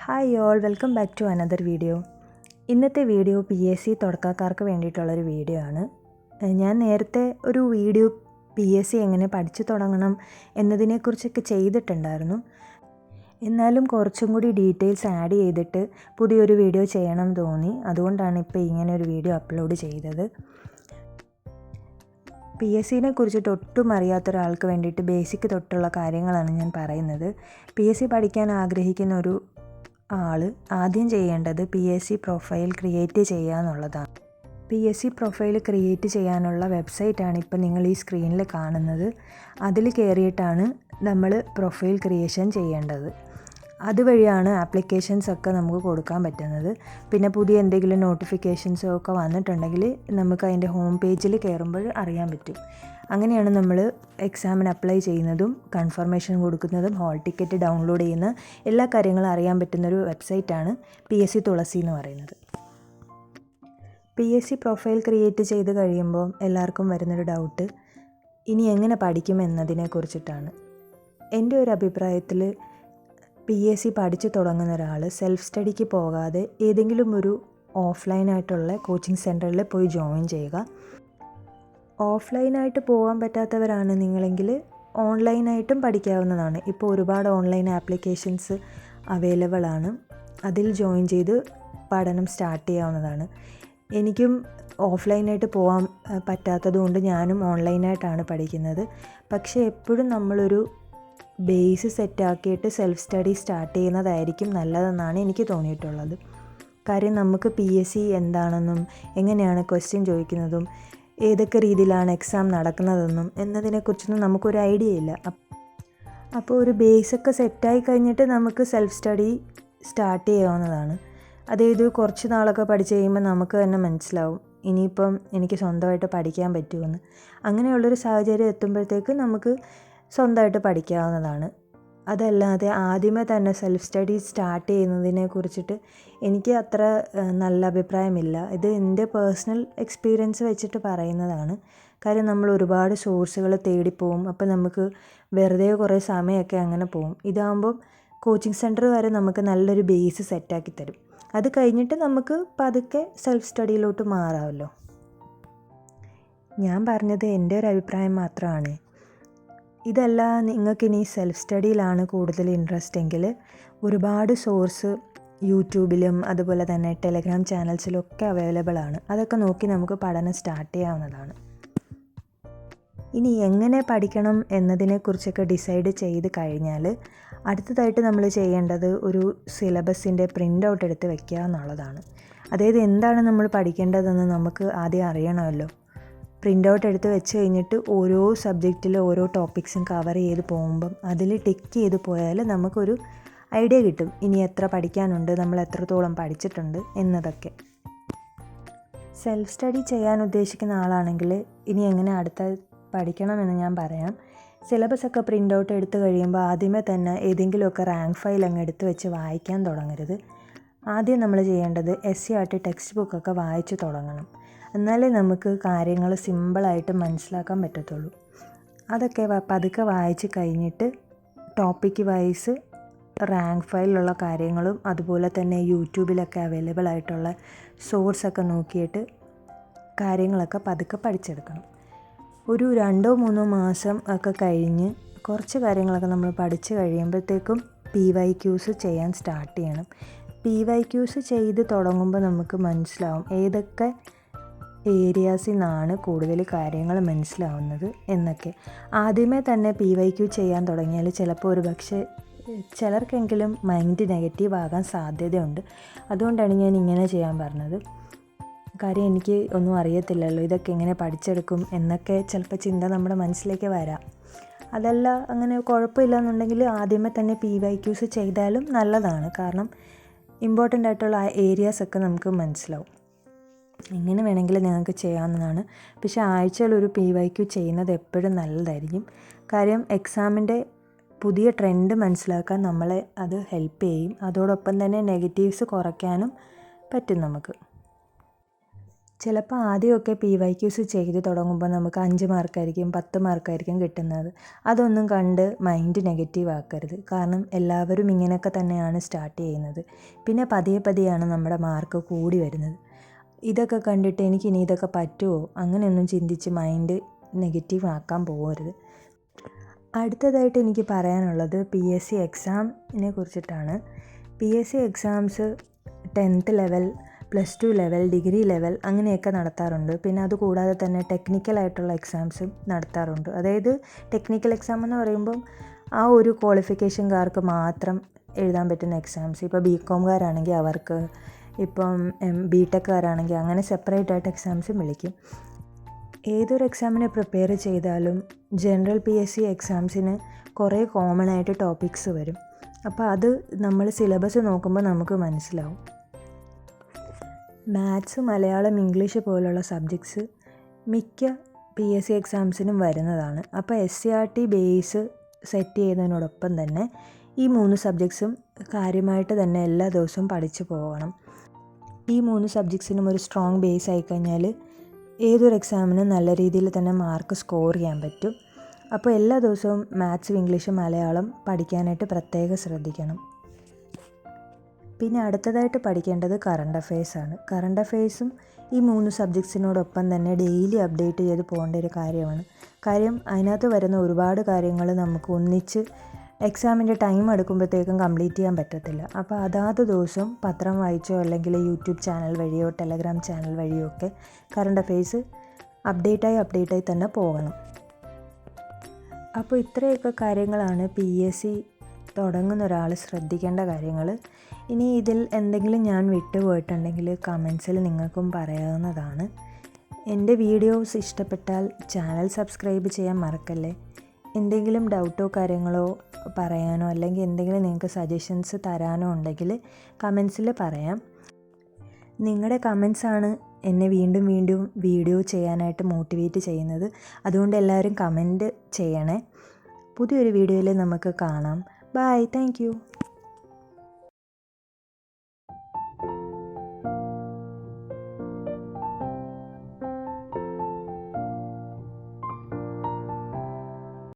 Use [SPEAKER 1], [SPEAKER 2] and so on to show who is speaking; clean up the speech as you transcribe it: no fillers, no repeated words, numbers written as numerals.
[SPEAKER 1] Hi all, welcome back to another video. ഇന്നത്തെ video PSC തുടക്കക്കാർക്ക് വേണ്ടിയിട്ടുള്ളൊരു വീഡിയോ ആണ്. ഞാൻ നേരത്തെ ഒരു വീഡിയോ PSC എങ്ങനെ പഠിച്ചു തുടങ്ങണം എന്നതിനെക്കുറിച്ചൊക്കെ ചെയ്തിട്ടുണ്ടായിരുന്നു. എന്നാലും കുറച്ചും കൂടി ഡീറ്റെയിൽസ് ആഡ് ചെയ്തിട്ട് പുതിയൊരു വീഡിയോ ചെയ്യണം തോന്നി. അതുകൊണ്ടാണ് ഇപ്പോൾ ഇങ്ങനെ ഒരു വീഡിയോ അപ്ലോഡ് ചെയ്തത്. PSCനെ കുറിച്ചിട്ട് ഒട്ടും അറിയാത്ത ഒരാൾക്ക് വേണ്ടിയിട്ട് ബേസിക് തൊട്ടുള്ള കാര്യങ്ങളാണ് ഞാൻ പറയുന്നത്. PSC പഠിക്കാൻ ആഗ്രഹിക്കുന്ന ഒരു ആൾ ആദ്യം ചെയ്യേണ്ടത് PSC പ്രൊഫൈൽ ക്രിയേറ്റ് ചെയ്യുക എന്നുള്ളതാണ്. PSC പ്രൊഫൈൽ ക്രിയേറ്റ് ചെയ്യാനുള്ള വെബ്സൈറ്റാണ് ഇപ്പോൾ നിങ്ങൾ ഈ സ്ക്രീനിൽ കാണുന്നത്. അതിൽ കയറിയിട്ടാണ് നമ്മൾ പ്രൊഫൈൽ ക്രിയേഷൻ ചെയ്യേണ്ടത്. അതുവഴിയാണ് ആപ്ലിക്കേഷൻസ് ഒക്കെ നമുക്ക് കൊടുക്കാൻ പറ്റുന്നത്. പിന്നെ പുതിയ എന്തെങ്കിലും നോട്ടിഫിക്കേഷൻസോ ഒക്കെ വന്നിട്ടുണ്ടെങ്കിൽ നമുക്ക് അതിൻ്റെ ഹോം പേജിൽ കയറുമ്പോൾ അറിയാൻ പറ്റും. അങ്ങനെയാണ് നമ്മൾ എക്സാമിന് അപ്ലൈ ചെയ്യുന്നതും കൺഫർമേഷൻ കൊടുക്കുന്നതും ഹോൾ ടിക്കറ്റ് ഡൗൺലോഡ് ചെയ്യുന്ന എല്ലാ കാര്യങ്ങളും അറിയാൻ പറ്റുന്നൊരു വെബ്സൈറ്റാണ് PSC തുളസി എന്ന് പറയുന്നത്. PSC പ്രൊഫൈൽ ക്രിയേറ്റ് ചെയ്ത് കഴിയുമ്പോൾ എല്ലാവർക്കും വരുന്നൊരു ഡൗട്ട് ഇനി എങ്ങനെ പഠിക്കും എന്നതിനെ കുറിച്ചിട്ടാണ്. എൻ്റെ ഒരു അഭിപ്രായത്തിൽ PSC പഠിച്ചു തുടങ്ങുന്ന ഒരാൾ സെൽഫ് സ്റ്റഡിക്ക് പോകാതെ ഏതെങ്കിലും ഒരു ഓഫ്ലൈനായിട്ടുള്ള കോച്ചിങ് സെൻറ്ററിൽ പോയി ജോയിൻ ചെയ്യുക. ഓഫ്ലൈനായിട്ട് പോകാൻ പറ്റാത്തവരാണ് നിങ്ങളെങ്കിൽ ഓൺലൈനായിട്ടും പഠിക്കാവുന്നതാണ്. ഇപ്പോൾ ഒരുപാട് ഓൺലൈൻ ആപ്ലിക്കേഷൻസ് അവൈലബിൾ ആണ്. അതിൽ ജോയിൻ ചെയ്ത് പഠനം സ്റ്റാർട്ട് ചെയ്യാവുന്നതാണ്. എനിക്കും ഓഫ്ലൈനായിട്ട് പോകാൻ പറ്റാത്തതുകൊണ്ട് ഞാനും ഓൺലൈനായിട്ടാണ് പഠിക്കുന്നത്. പക്ഷേ എപ്പോഴും നമ്മളൊരു ബേസ് സെറ്റാക്കിയിട്ട് സെൽഫ് സ്റ്റഡി സ്റ്റാർട്ട് ചെയ്യുന്നതായിരിക്കും നല്ലതെന്നാണ് എനിക്ക് തോന്നിയിട്ടുള്ളത്. കാര്യം നമുക്ക് PSC എന്താണെന്നും എങ്ങനെയാണ് ക്വസ്റ്റ്യൻ ചോദിക്കുന്നതും ഏതൊക്കെ രീതിയിലാണ് എക്സാം നടക്കുന്നതെന്നും എന്നതിനെക്കുറിച്ചൊന്നും നമുക്കൊരു ഐഡിയ ഇല്ല. അപ്പോൾ ഒരു ബേസൊക്കെ സെറ്റായി കഴിഞ്ഞിട്ട് നമുക്ക് സെൽഫ് സ്റ്റഡി സ്റ്റാർട്ട് ചെയ്യാവുന്നതാണ്. അതായത് കുറച്ച് നാളൊക്കെ പഠിച്ച് കഴിയുമ്പോൾ നമുക്ക് തന്നെ മനസ്സിലാവും ഇനിയിപ്പം എനിക്ക് സ്വന്തമായിട്ട് പഠിക്കാൻ പറ്റുമെന്ന്. അങ്ങനെയുള്ളൊരു സാഹചര്യം എത്തുമ്പോഴത്തേക്ക് നമുക്ക് സ്വന്തമായിട്ട് പഠിക്കാവുന്നതാണ്. അതല്ലാതെ ആദ്യമേ തന്നെ സെൽഫ് സ്റ്റഡി സ്റ്റാർട്ട് ചെയ്യുന്നതിനെ കുറിച്ചിട്ട് എനിക്ക് അത്ര നല്ല അഭിപ്രായമില്ല. ഇത് എൻ്റെ പേഴ്സണൽ എക്സ്പീരിയൻസ് വെച്ചിട്ട് പറയുന്നതാണ്. കാര്യം നമ്മൾ ഒരുപാട് സോഴ്സുകൾ തേടിപ്പോവും. അപ്പോൾ നമുക്ക് വെറുതെ കുറേ സമയമൊക്കെ അങ്ങനെ പോവും. ഇതാകുമ്പം കോച്ചിങ് സെൻറ്റർ വരെ നമുക്ക് നല്ലൊരു ബേസ് സെറ്റാക്കി തരും. അത് കഴിഞ്ഞിട്ട് നമുക്ക് പതുക്കെ സെൽഫ് സ്റ്റഡിയിലോട്ട് മാറാമല്ലോ. ഞാൻ പറഞ്ഞത് എൻ്റെ ഒരു അഭിപ്രായം മാത്രമാണ്. ഇതല്ല നിങ്ങൾക്കിനി സെൽഫ് സ്റ്റഡിയിലാണ് കൂടുതൽ ഇൻട്രസ്റ്റ് എങ്കിൽ ഒരുപാട് സോഴ്സ് യൂട്യൂബിലും അതുപോലെ തന്നെ ടെലഗ്രാം ചാനൽസിലൊക്കെ അവൈലബിൾ ആണ്. അതൊക്കെ നോക്കി നമുക്ക് പഠനം സ്റ്റാർട്ട് ചെയ്യാവുന്നതാണ്. ഇനി എങ്ങനെ പഠിക്കണം എന്നതിനെക്കുറിച്ചൊക്കെ ഡിസൈഡ് ചെയ്ത് കഴിഞ്ഞാൽ അടുത്തതായിട്ട് നമ്മൾ ചെയ്യേണ്ടത് ഒരു സിലബസിൻ്റെ പ്രിൻ്റ് ഔട്ട് എടുത്ത് വെക്കുക എന്നുള്ളതാണ്. അതായത് എന്താണ് നമ്മൾ പഠിക്കേണ്ടതെന്ന് നമുക്ക് ആദ്യം അറിയണമല്ലോ. പ്രിൻ്റ് ഔട്ട് എടുത്ത് വെച്ച് കഴിഞ്ഞിട്ട് ഓരോ സബ്ജക്റ്റിൽ ഓരോ ടോപ്പിക്സും കവർ ചെയ്ത് പോകുമ്പം അതിൽ ടിക്ക് ചെയ്ത് പോയാൽ നമുക്കൊരു ഐഡിയ കിട്ടും ഇനി എത്ര പഠിക്കാനുണ്ട്, നമ്മൾ എത്രത്തോളം പഠിച്ചിട്ടുണ്ട് എന്നതൊക്കെ. സെൽഫ് സ്റ്റഡി ചെയ്യാൻ ഉദ്ദേശിക്കുന്ന ആളാണെങ്കിൽ ഇനി എങ്ങനെ അടുത്ത പഠിക്കണമെന്ന് ഞാൻ പറയാം. സിലബസൊക്കെ പ്രിൻ്റ് ഔട്ട് എടുത്ത് കഴിയുമ്പോൾ ആദ്യമേ തന്നെ ഏതെങ്കിലുമൊക്കെ റാങ്ക് ഫയൽ അങ്ങ് എടുത്ത് വെച്ച് വായിക്കാൻ തുടങ്ങരുത്. ആദ്യം നമ്മൾ ചെയ്യേണ്ടത് SCERT ടെക്സ്റ്റ് ബുക്കൊക്കെ വായിച്ച് തുടങ്ങണം. എന്നാലേ നമുക്ക് കാര്യങ്ങൾ സിമ്പിളായിട്ട് മനസ്സിലാക്കാൻ പറ്റത്തുള്ളൂ. അതൊക്കെ പതുക്കെ വായിച്ച് കഴിഞ്ഞിട്ട് ടോപ്പിക്ക് വൈസ് റാങ്ക് ഫയലിലുള്ള കാര്യങ്ങളും അതുപോലെ തന്നെ യൂട്യൂബിലൊക്കെ അവൈലബിൾ ആയിട്ടുള്ള സോഴ്സൊക്കെ നോക്കിയിട്ട് കാര്യങ്ങളൊക്കെ പതുക്കെ പഠിച്ചെടുക്കണം. ഒരു 2-3 മാസം ഒക്കെ കഴിഞ്ഞ് കുറച്ച് കാര്യങ്ങളൊക്കെ നമ്മൾ പഠിച്ച് കഴിയുമ്പോഴത്തേക്കും PYQs ചെയ്യാൻ സ്റ്റാർട്ട് ചെയ്യണം. PYQs ചെയ്ത് തുടങ്ങുമ്പോൾ നമുക്ക് മനസ്സിലാവും ഏതൊക്കെ ഏരിയാസിൽ നിന്നാണ് കൂടുതൽ കാര്യങ്ങൾ മനസ്സിലാവുന്നത് എന്നൊക്കെ. ആദ്യമേ തന്നെ PYQ ചെയ്യാൻ തുടങ്ങിയാൽ ചിലപ്പോൾ ഒരു പക്ഷേ ചിലർക്കെങ്കിലും മൈൻഡ് നെഗറ്റീവ് ആകാൻ സാധ്യതയുണ്ട്. അതുകൊണ്ടാണ് ഞാൻ ഇങ്ങനെ ചെയ്യാൻ പറഞ്ഞത്. കാര്യം എനിക്ക് ഒന്നും അറിയത്തില്ലല്ലോ, ഇതൊക്കെ എങ്ങനെ പഠിച്ചെടുക്കും എന്നൊക്കെ ചിലപ്പോൾ ചിന്ത നമ്മുടെ മനസ്സിലേക്ക് വരാം. അതല്ല അങ്ങനെ കുഴപ്പമില്ല എന്നുണ്ടെങ്കിൽ ആദ്യമേ തന്നെ PYQs ചെയ്താലും നല്ലതാണ്. കാരണം ഇമ്പോർട്ടൻ്റ് ആയിട്ടുള്ള ഏരിയാസൊക്കെ നമുക്ക് മനസ്സിലാവും. എങ്ങനെ വേണമെങ്കിലും നിങ്ങൾക്ക് ചെയ്യാവുന്നതാണ്. പക്ഷേ ആഴ്ചയിലൊരു PYQ ചെയ്യുന്നത് എപ്പോഴും നല്ലതായിരിക്കും. കാര്യം എക്സാമിൻ്റെ പുതിയ ട്രെൻഡ് മനസ്സിലാക്കാൻ നമ്മളെ അത് ഹെൽപ്പ് ചെയ്യും. അതോടൊപ്പം തന്നെ നെഗറ്റീവ്സ് കുറയ്ക്കാനും പറ്റും നമുക്ക്. ചിലപ്പോൾ ആദ്യമൊക്കെ PYQs ചെയ്ത് തുടങ്ങുമ്പോൾ നമുക്ക് 5 മാർക്കായിരിക്കും 10 മാർക്കായിരിക്കും കിട്ടുന്നത്. അതൊന്നും കണ്ട് മൈൻഡ് നെഗറ്റീവ് ആക്കരുത്. കാരണം എല്ലാവരും ഇങ്ങനെയൊക്കെ തന്നെയാണ് സ്റ്റാർട്ട് ചെയ്യുന്നത്. പിന്നെ പതിയെ പതിയാണ് നമ്മുടെ മാർക്ക് കൂടി വരുന്നത്. ഇതൊക്കെ കണ്ടിട്ട് എനിക്കിനി ഇതൊക്കെ പറ്റുമോ അങ്ങനെയൊന്നും ചിന്തിച്ച് മൈൻഡ് നെഗറ്റീവ് ആക്കാൻ പോകരുത്. അടുത്തതായിട്ട് എനിക്ക് പറയാനുള്ളത് PSC എക്സാമിനെ കുറിച്ചിട്ടാണ്. PSC exams 10th level, +2 level, degree level അങ്ങനെയൊക്കെ നടത്താറുണ്ട്. പിന്നെ അതുകൂടാതെ തന്നെ ടെക്നിക്കലായിട്ടുള്ള എക്സാംസും നടത്താറുണ്ട്. അതായത് ടെക്നിക്കൽ എക്സാം എന്ന് പറയുമ്പം ആ ഒരു ക്വാളിഫിക്കേഷൻകാർക്ക് മാത്രം എഴുതാൻ പറ്റുന്ന എക്സാംസ്. ഇപ്പോൾ BComകാരാണെങ്കിൽ അവർക്ക്, ഇപ്പം BTechകാരാണെങ്കിൽ അങ്ങനെ സെപ്പറേറ്റ് ആയിട്ട് എക്സാംസും വിളിക്കും. ഏതൊരു എക്സാമിന് പ്രിപ്പയർ ചെയ്താലും ജനറൽ PSC എക്സാംസിന് കുറേ കോമൺ ആയിട്ട് ടോപ്പിക്സ് വരും. അപ്പോൾ അത് നമ്മൾ സിലബസ് നോക്കുമ്പോൾ നമുക്ക് മനസ്സിലാവും. മാത്സ്, മലയാളം, ഇംഗ്ലീഷ് പോലുള്ള സബ്ജക്ട്സ് മിക്ക PSC എക്സാംസിനും വരുന്നതാണ്. അപ്പോൾ SCRT ബേസ് സെറ്റ് ചെയ്യുന്നതിനോടൊപ്പം തന്നെ ഈ 3 സബ്ജക്ട്സും കാര്യമായിട്ട് തന്നെ എല്ലാ ദിവസവും പഠിച്ചു പോകണം. ഈ 3 സബ്ജക്ട്സിനും ഒരു സ്ട്രോങ് ബേസ് ആയിക്കഴിഞ്ഞാൽ ഏതൊരു എക്സാമിനും നല്ല രീതിയിൽ തന്നെ മാർക്ക് സ്കോർ ചെയ്യാൻ പറ്റും. അപ്പോൾ എല്ലാ ദിവസവും മാത്സും ഇംഗ്ലീഷും മലയാളം പഠിക്കാനായിട്ട് പ്രത്യേകം ശ്രദ്ധിക്കണം. പിന്നെ അടുത്തതായിട്ട് പഠിക്കേണ്ടത് കറണ്ട് അഫെയർസാണ്. കറണ്ട് അഫെയർസും ഈ 3 സബ്ജക്ട്സിനോടൊപ്പം തന്നെ ഡെയിലി അപ്ഡേറ്റ് ചെയ്ത് പോകേണ്ട ഒരു കാര്യമാണ്. കാര്യം അതിനകത്ത് വരുന്ന ഒരുപാട് കാര്യങ്ങൾ നമുക്ക് ഒന്നിച്ച് എക്സാമിൻ്റെ ടൈം എടുക്കുമ്പോഴത്തേക്കും കംപ്ലീറ്റ് ചെയ്യാൻ പറ്റത്തില്ല. അപ്പോൾ അതാത് ദിവസം പത്രം വായിച്ചോ അല്ലെങ്കിൽ യൂട്യൂബ് ചാനൽ വഴിയോ ടെലഗ്രാം ചാനൽ വഴിയോ ഒക്കെ കറണ്ട് അഫെയർസ് അപ്ഡേറ്റായി തന്നെ പോകണം. അപ്പോൾ ഇത്രയൊക്കെ കാര്യങ്ങളാണ് PSC തുടങ്ങുന്ന ഒരാൾ ശ്രദ്ധിക്കേണ്ട കാര്യങ്ങൾ. ഇനി ഇതിൽ എന്തെങ്കിലും ഞാൻ വിട്ടുപോയിട്ടുണ്ടെങ്കിൽ കമൻസിൽ നിങ്ങൾക്കും പറയാവുന്നതാണ്. എൻ്റെ വീഡിയോസ് ഇഷ്ടപ്പെട്ടാൽ ചാനൽ സബ്സ്ക്രൈബ് ചെയ്യാൻ മറക്കല്ലേ. എന്തെങ്കിലും ഡൗട്ടോ കാര്യങ്ങളോ പറയാനോ അല്ലെങ്കിൽ എന്തെങ്കിലും നിങ്ങൾക്ക് സജഷൻസ് തരാനോ ഉണ്ടെങ്കിൽ കമൻസിൽ പറയാം. നിങ്ങളുടെ കമൻസാണ് എന്നെ വീണ്ടും വീഡിയോ ചെയ്യാനായിട്ട് മോട്ടിവേറ്റ് ചെയ്യുന്നത്. അതുകൊണ്ട് എല്ലാവരും കമൻറ്റ് ചെയ്യണേ. പുതിയൊരു വീഡിയോയിൽ നമുക്ക് കാണാം. ബൈ. Thank you.